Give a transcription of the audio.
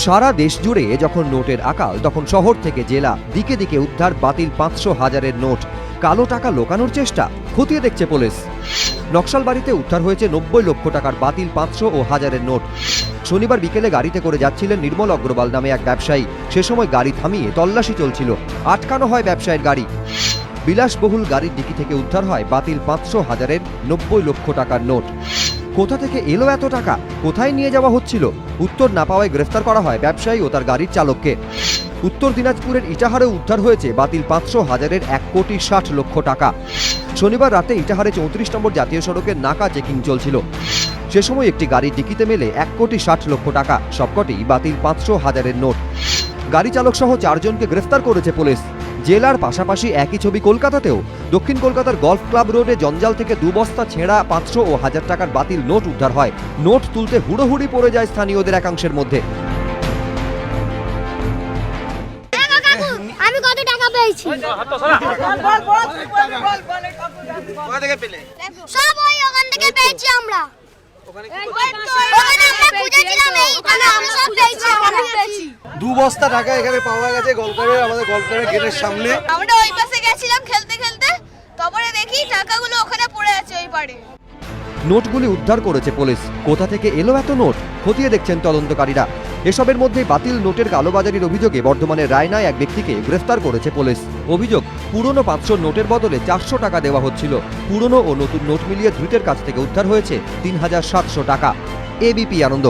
সারা দেশ জুড়ে যখন নোটের আকাল, তখন শহর থেকে জেলা দিকে দিকে উদ্ধার বাতিল 500, 1000-এর নোট। কালো টাকা লোকানোর চেষ্টা, খতিয়ে দেখছে পুলিশ। নকশালবাড়িতে উদ্ধার হয়েছে 90 লক্ষ টাকার বাতিল 500 ও 1000-এর নোট। শনিবার বিকেলে গাড়িতে করে যাচ্ছিলেন নির্মল অগ্রওয়াল নামে এক ব্যবসায়ী। সে সময় গাড়ি থামিয়ে তল্লাশি চলছিল। আটকানো হয় ব্যবসায়ীর গাড়ি। বিলাসবহুল গাড়ির ডিকি থেকে উদ্ধার হয় বাতিল 500, 1000-এর 90 লক্ষ টাকার নোট। কোথা থেকে এলো এত টাকা, কোথায় নিয়ে যাওয়া হচ্ছিল, উত্তর না পাওয়ায় গ্রেফতার করা হয় ব্যবসায়ী ও তার গাড়ির চালককে। উত্তর দিনাজপুরের ইটাহারে উদ্ধার হয়েছে বাতিল 500, 1000-এর 1,60,00,000 টাকা। শনিবার রাতে ইটাহারে 34 নম্বর জাতীয় সড়কের নাকা চেকিং চলছিল। সে সময় একটি গাড়ির ডিকিতে মেলে 1,60,00,000 টাকা, সবকটি বাতিল 500, 1000-এর নোট। গাড়ি চালক সহ 4 জনকে গ্রেফতার করেছে পুলিশ। জেলার পাশাপাশি একই ছবি কলকাতাতেও। দক্ষিণ কলকাতার গলফ ক্লাব রোডে জঞ্জাল থেকে 2 বস্তা ছেঁড়া 500 ও 1000 টাকার বাতিল নোট উদ্ধার হয়। নোট তুলতে হুড়োহুড়ি পড়ে যায় স্থানীয়দের একাংশের মধ্যে। আমি কত টাকা পেয়েছি? সব ওই ওখান থেকে পেয়েছি আমরা। ওখানে আমরা খুঁজেছিলাম, এইখানে আমরা সব পেয়েছি। 2 বস্তা টাকা এখানে পাওয়া গেছে আমাদের গলফের গেটের সামনে। আমরা ওই পাশে গেছিলাম খেলতে খেলতে, তারপরে দেখি টাকাগুলো ওখানে পড়ে আছে ওই পারে। নোটগুলি উদ্ধার করেছে পুলিশ। কোথা থেকে এলো এত নোট, খতিয়ে দেখছেন তদন্তকারীরা। এসবের মধ্যে বাতিল নোটের কালোবাজারির অভিযোগে বর্ধমানের রায়নায় এক ব্যক্তিকে গ্রেফতার করেছে পুলিশ। অভিযোগ, পুরনো 500 নোটের বদলে 400 টাকা দেওয়া হচ্ছিল। পুরনো ও নতুন নোট মিলিয়ে ধৃতের কাছ থেকে উদ্ধার হয়েছে 3,700 টাকা। এবিপি আনন্দ।